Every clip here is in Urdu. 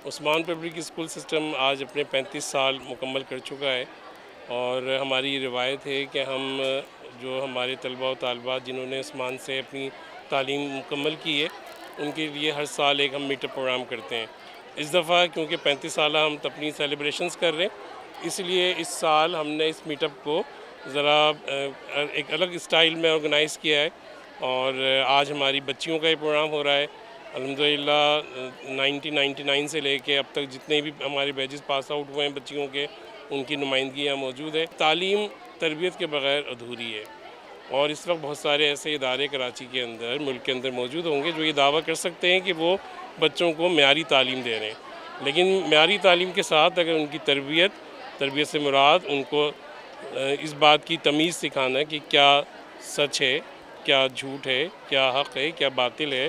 عثمان پبلک اسکول سسٹم آج اپنے 35 سال مکمل کر چکا ہے، اور ہماری روایت ہے کہ ہم جو ہمارے طلباء و طالبات جنہوں نے عثمان سے اپنی تعلیم مکمل کی ہے، ان کے لیے ہر سال ایک ہم میٹ اپ پروگرام کرتے ہیں۔ اس دفعہ کیونکہ 35 سالہ ہم اپنی سیلیبریشنز کر رہے ہیں، اس لیے اس سال ہم نے اس میٹ اپ کو ذرا ایک الگ اسٹائل میں آرگنائز کیا ہے، اور آج ہماری بچیوں کا یہ پروگرام ہو رہا ہے۔ الحمدللہ 1999 سے لے کے اب تک جتنے بھی ہمارے بیچز پاس آؤٹ ہوئے ہیں بچیوں کے، ان کی نمائندگی یہاں موجود ہے۔ تعلیم تربیت کے بغیر ادھوری ہے، اور اس وقت بہت سارے ایسے ادارے کراچی کے اندر، ملک کے اندر موجود ہوں گے جو یہ دعویٰ کر سکتے ہیں کہ وہ بچوں کو معیاری تعلیم دے رہے ہیں، لیکن معیاری تعلیم کے ساتھ اگر ان کی تربیت سے مراد ان کو اس بات کی تمیز سکھانا ہے کہ کیا سچ ہے، کیا جھوٹ ہے، کیا حق ہے، کیا باطل ہے،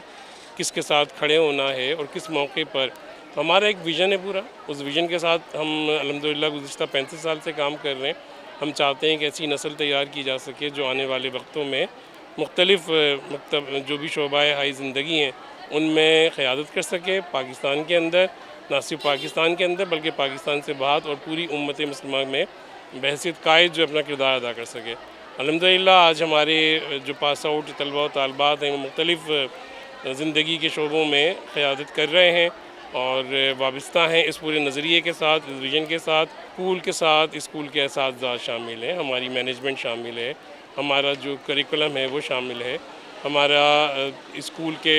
کس کے ساتھ کھڑے ہونا ہے اور کس موقع پر۔ ہمارا ایک ویژن ہے پورا، اس ویژن کے ساتھ ہم الحمدللہ گزشتہ 35 سال سے کام کر رہے ہیں۔ ہم چاہتے ہیں کہ ایسی نسل تیار کی جا سکے جو آنے والے وقتوں میں مختلف جو بھی شعبہ ہائی زندگی ہیں ان میں قیادت کر سکے، پاکستان کے اندر، نہ صرف پاکستان کے اندر بلکہ پاکستان سے باہر اور پوری امت مسلمہ میں بحیثیت قائد جو اپنا کردار ادا کر سکے۔ الحمدللہ آج ہمارے جو پاس آؤٹ طلباء و طالبات ہیں وہ مختلف زندگی کے شعبوں میں قیادت کر رہے ہیں اور وابستہ ہیں اس پورے نظریے کے ساتھ، اس ویژن کے ساتھ۔ اسکول کے ساتھ اسکول کے اساتذہ شامل ہیں، ہماری مینجمنٹ شامل ہے، ہمارا جو کریکولم ہے وہ شامل ہے، ہمارا اسکول کے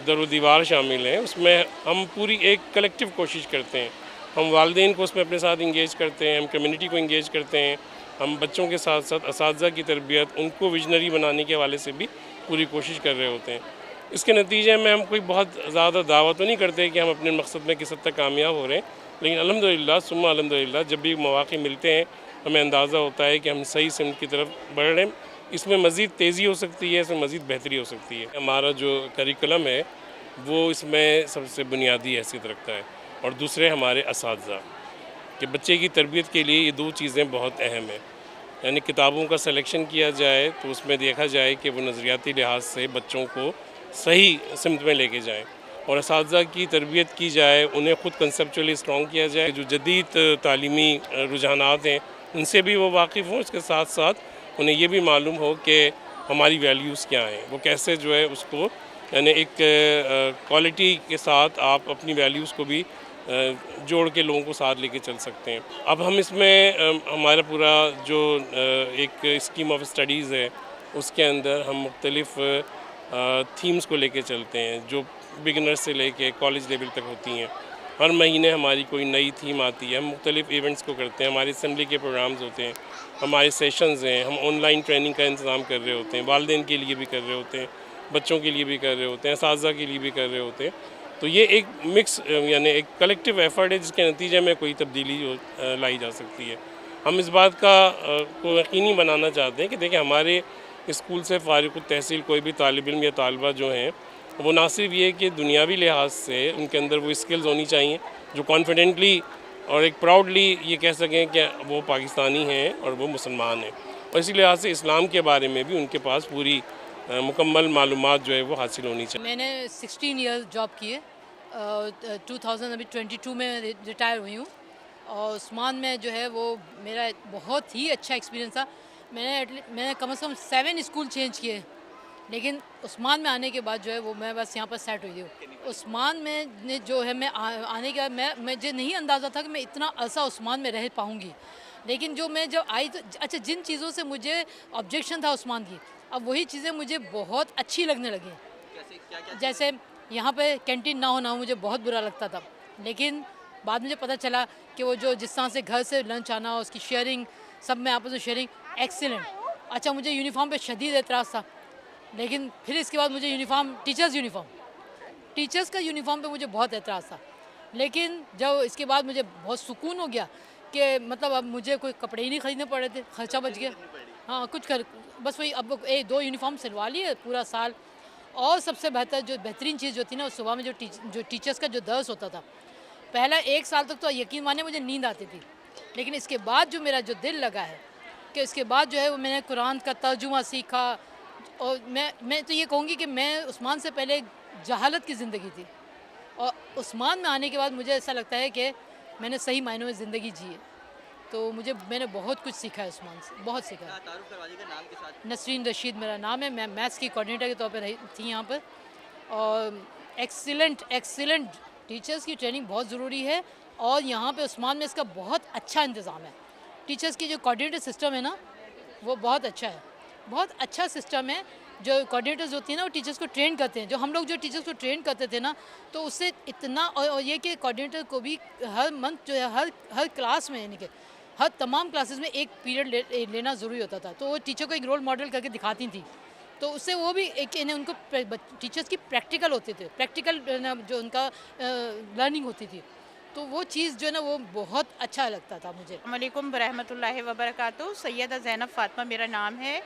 در و دیوار شامل ہیں۔ اس میں ہم پوری ایک کلیکٹیو کوشش کرتے ہیں، ہم والدین کو اس میں اپنے ساتھ انگیج کرتے ہیں، ہم کمیونٹی کو انگیج کرتے ہیں، ہم بچوں کے ساتھ ساتھ اساتذہ کی تربیت، ان کو ویژنری بنانے کے حوالے سے بھی پوری کوشش کر رہے ہوتے ہیں۔ اس کے نتیجے میں ہم کوئی بہت زیادہ دعویٰ تو نہیں کرتے کہ ہم اپنے مقصد میں کس حد تک کامیاب ہو رہے ہیں، لیکن الحمدللہ ثم الحمدللہ جب بھی مواقع ملتے ہیں ہمیں اندازہ ہوتا ہے کہ ہم صحیح سمت کی طرف بڑھ رہے ہیں۔ اس میں مزید تیزی ہو سکتی ہے، اس میں مزید بہتری ہو سکتی ہے۔ ہمارا جو کریکولم ہے وہ اس میں سب سے بنیادی حیثیت رکھتا ہے، اور دوسرے ہمارے اساتذہ، کہ بچے کی تربیت کے لیے یہ دو چیزیں بہت اہم ہیں۔ یعنی کتابوں کا سلیکشن کیا جائے تو اس میں دیکھا جائے کہ وہ نظریاتی لحاظ سے بچوں کو صحیح سمت میں لے کے جائیں، اور اساتذہ کی تربیت کی جائے، انہیں خود کنسیپچولی اسٹرانگ کیا جائے، جو جدید تعلیمی رجحانات ہیں ان سے بھی وہ واقف ہوں، اس کے ساتھ ساتھ انہیں یہ بھی معلوم ہو کہ ہماری ویلیوز کیا ہیں، وہ کیسے جو ہے اس کو، یعنی ایک کوالٹی کے ساتھ آپ اپنی ویلیوز کو بھی جوڑ کے لوگوں کو ساتھ لے کے چل سکتے ہیں۔ اب ہم اس میں ہمارا پورا جو ایک اسکیم آف اسٹڈیز ہے اس کے اندر ہم مختلف تھیمز کو لے کے چلتے ہیں جو بگنر سے لے کے کالج لیول تک ہوتی ہیں۔ ہر مہینے ہماری کوئی نئی تھیم آتی ہے، ہم مختلف ایونٹس کو کرتے ہیں، ہماری اسمبلی کے پروگرامز ہوتے ہیں، ہمارے سیشنز ہیں، ہم آن لائن ٹریننگ کا انتظام کر رہے ہوتے ہیں، والدین کے لیے بھی کر رہے ہوتے ہیں، بچوں کے لیے بھی کر رہے ہوتے ہیں، اساتذہ کے لیے بھی کر رہے ہوتے ہیں۔ تو یہ ایک مکس یعنی ایک کلیکٹیو ایفرٹ ہے جس کے نتیجے میں کوئی تبدیلی لائی جا سکتی ہے۔ ہم اس بات کا کو یقینی بنانا چاہتے ہیں کہ دیکھیں ہمارے اسکول سے فارغ التحصیل کوئی بھی طالب علم یا طالبہ جو ہیں وہ نہ صرف یہ کہ دنیاوی لحاظ سے ان کے اندر وہ اسکلز ہونی چاہیے جو کانفیڈنٹلی اور ایک پراؤڈلی یہ کہہ سکیں کہ وہ پاکستانی ہیں اور وہ مسلمان ہیں، اور اسی لحاظ سے اسلام کے بارے میں بھی ان کے پاس پوری مکمل معلومات جو ہے وہ حاصل ہونی چاہیے۔ میں نے 16 ایئر جاب کیے، 2022 میں ریٹائر ہوئی ہوں، اور عثمان میں جو ہے وہ میرا بہت ہی اچھا ایکسپیرینس تھا۔ میں نے کم از کم 7 اسکول چینج کیے، لیکن عثمان میں آنے کے بعد جو ہے وہ میں بس یہاں پر سیٹ ہوئی ہوں۔ عثمان میں نے جو ہے میں آنے کے بعد مجھے نہیں اندازہ تھا کہ میں اتنا عرصہ عثمان میں رہ پاؤں گی، لیکن میں جب آئی تو اچھا جن چیزوں سے مجھے آبجیکشن تھا عثمان کی، اب وہی چیزیں مجھے بہت اچھی لگنے لگیں۔ جیسے یہاں پہ کینٹین نہ ہونا مجھے بہت برا لگتا تھا، لیکن بعد مجھے پتہ چلا کہ وہ جو جس طرح سے گھر سے لنچ آنا، اس کی شیئرنگ، سب میں آپس میں شیئرنگ ایکسیلنٹ۔ اچھا مجھے یونیفارم پہ شدید اعتراض تھا، لیکن پھر اس کے بعد مجھے ٹیچرز کا یونیفارم پہ مجھے بہت اعتراض تھا، لیکن جب اس کے بعد مجھے بہت سکون ہو گیا کہ مطلب اب مجھے کوئی کپڑے ہی نہیں خریدنے پڑ رہے تھے، خرچہ بچ گیا۔ ہاں کچھ بس وہی اب 2 یونیفارم سلوا لیے پورا سال۔ اور سب سے بہترین چیز جو تھی نا، صبح میں جو ٹیچرز کا جو درس ہوتا تھا، پہلا 1 سال تک تو یقین مانے مجھے نیند آتی تھی، لیکن اس کے بعد جو میرا جو دل لگا ہے کہ اس کے بعد جو ہے وہ میں نے قرآن کا ترجمہ سیکھا، اور میں تو یہ کہوں گی کہ میں عثمان سے پہلے جہالت کی زندگی تھی، اور عثمان میں آنے کے بعد مجھے ایسا لگتا ہے کہ میں نے صحیح معنوں میں زندگی جی ہے. تو میں نے بہت کچھ سیکھا ہے عثمان سے، بہت سیکھا ہے. تعارف کروا دیجیے نام کے ساتھ. نسرین رشید میرا نام ہے. میں میتھس کی کوآرڈینیٹر کے طور پہ تھی یہاں پر. اور ایکسیلنٹ ٹیچرز کی ٹریننگ بہت ضروری ہے، اور یہاں پہ عثمان میں اس کا بہت اچھا انتظام ہے. ٹیچرز کی جو کوآرڈینیٹر سسٹم ہے نا وہ بہت اچھا ہے، بہت اچھا سسٹم ہے. جو کوآرڈینیٹرز ہوتی ہیں نا وہ ٹیچرز کو ٹرین کرتے ہیں. جو ہم لوگ جو ٹیچرز کو ٹرین کرتے تھے نا تو اس سے اتنا، اور یہ کہ کوآرڈینیٹر کو بھی ہر منتھ جو ہے ہر کلاس میں، یعنی کہ ہر تمام کلاسز میں ایک پیریڈ لینا ضروری ہوتا تھا. تو وہ ٹیچر کو ایک رول ماڈل کر کے دکھاتی تھیں. تو اس سے وہ بھی ایک ان کو ٹیچرز کی پریکٹیکل ہوتے تھے، پریکٹیکل جو ان کا لرننگ ہوتی تھی. تو وہ چیز جو ہے نا وہ بہت اچھا لگتا تھا مجھے. السلام علیکم ورحمۃ اللہ وبرکاتہ. سیدہ زینب فاطمہ میرا نام ہے،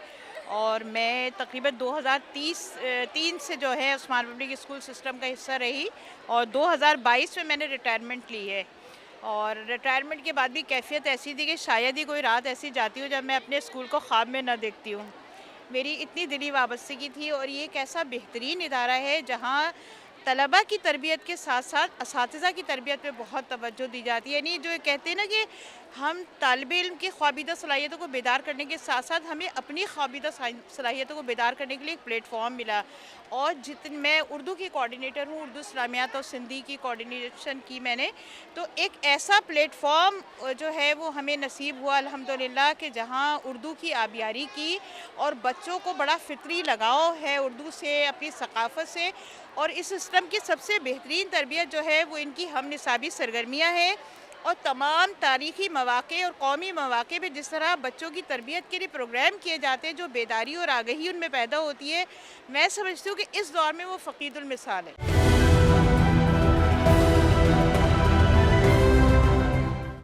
اور میں تقریباً 2003 سے جو ہے عثمان پبلک اسکول سسٹم کا حصہ رہی، اور 2022 میں نے ریٹائرمنٹ لی ہے. اور ریٹائرمنٹ کے بعد بھی کیفیت ایسی تھی کہ شاید ہی کوئی رات ایسی جاتی ہو جب میں اپنے اسکول کو خواب میں نہ دیکھتی ہوں. میری اتنی دلی وابستگی تھی، اور یہ ایک ایسا بہترین ادارہ ہے جہاں طلبہ کی تربیت کے ساتھ ساتھ اساتذہ کی تربیت پہ بہت توجہ دی جاتی ہے. یعنی جو کہتے ہیں نا کہ ہم طالب علم کی خوابیدہ صلاحیتوں کو بیدار کرنے کے ساتھ ساتھ ہمیں اپنی خوابیدہ صلاحیتوں کو بیدار کرنے کے لیے ایک پلیٹ فارم ملا. اور میں اردو کی کوآرڈینیٹر ہوں، اردو اسلامیات اور سندھی کی کوآرڈینیشن کی میں نے. تو ایک ایسا پلیٹ فارم جو ہے وہ ہمیں نصیب ہوا الحمدللہ، کہ جہاں اردو کی آبیاری کی، اور بچوں کو بڑا فطری لگاؤ ہے اردو سے، اپنی ثقافت سے. اور اس سسٹم کی سب سے بہترین تربیت جو ہے وہ ان کی ہم نصابی سرگرمیاں ہیں، اور تمام تاریخی مواقع اور قومی مواقع پہ جس طرح بچوں کی تربیت کے لیے پروگرام کیے جاتے ہیں، جو بیداری اور آگہی ان میں پیدا ہوتی ہے، میں سمجھتی ہوں کہ اس دور میں وہ فقید المثال ہے.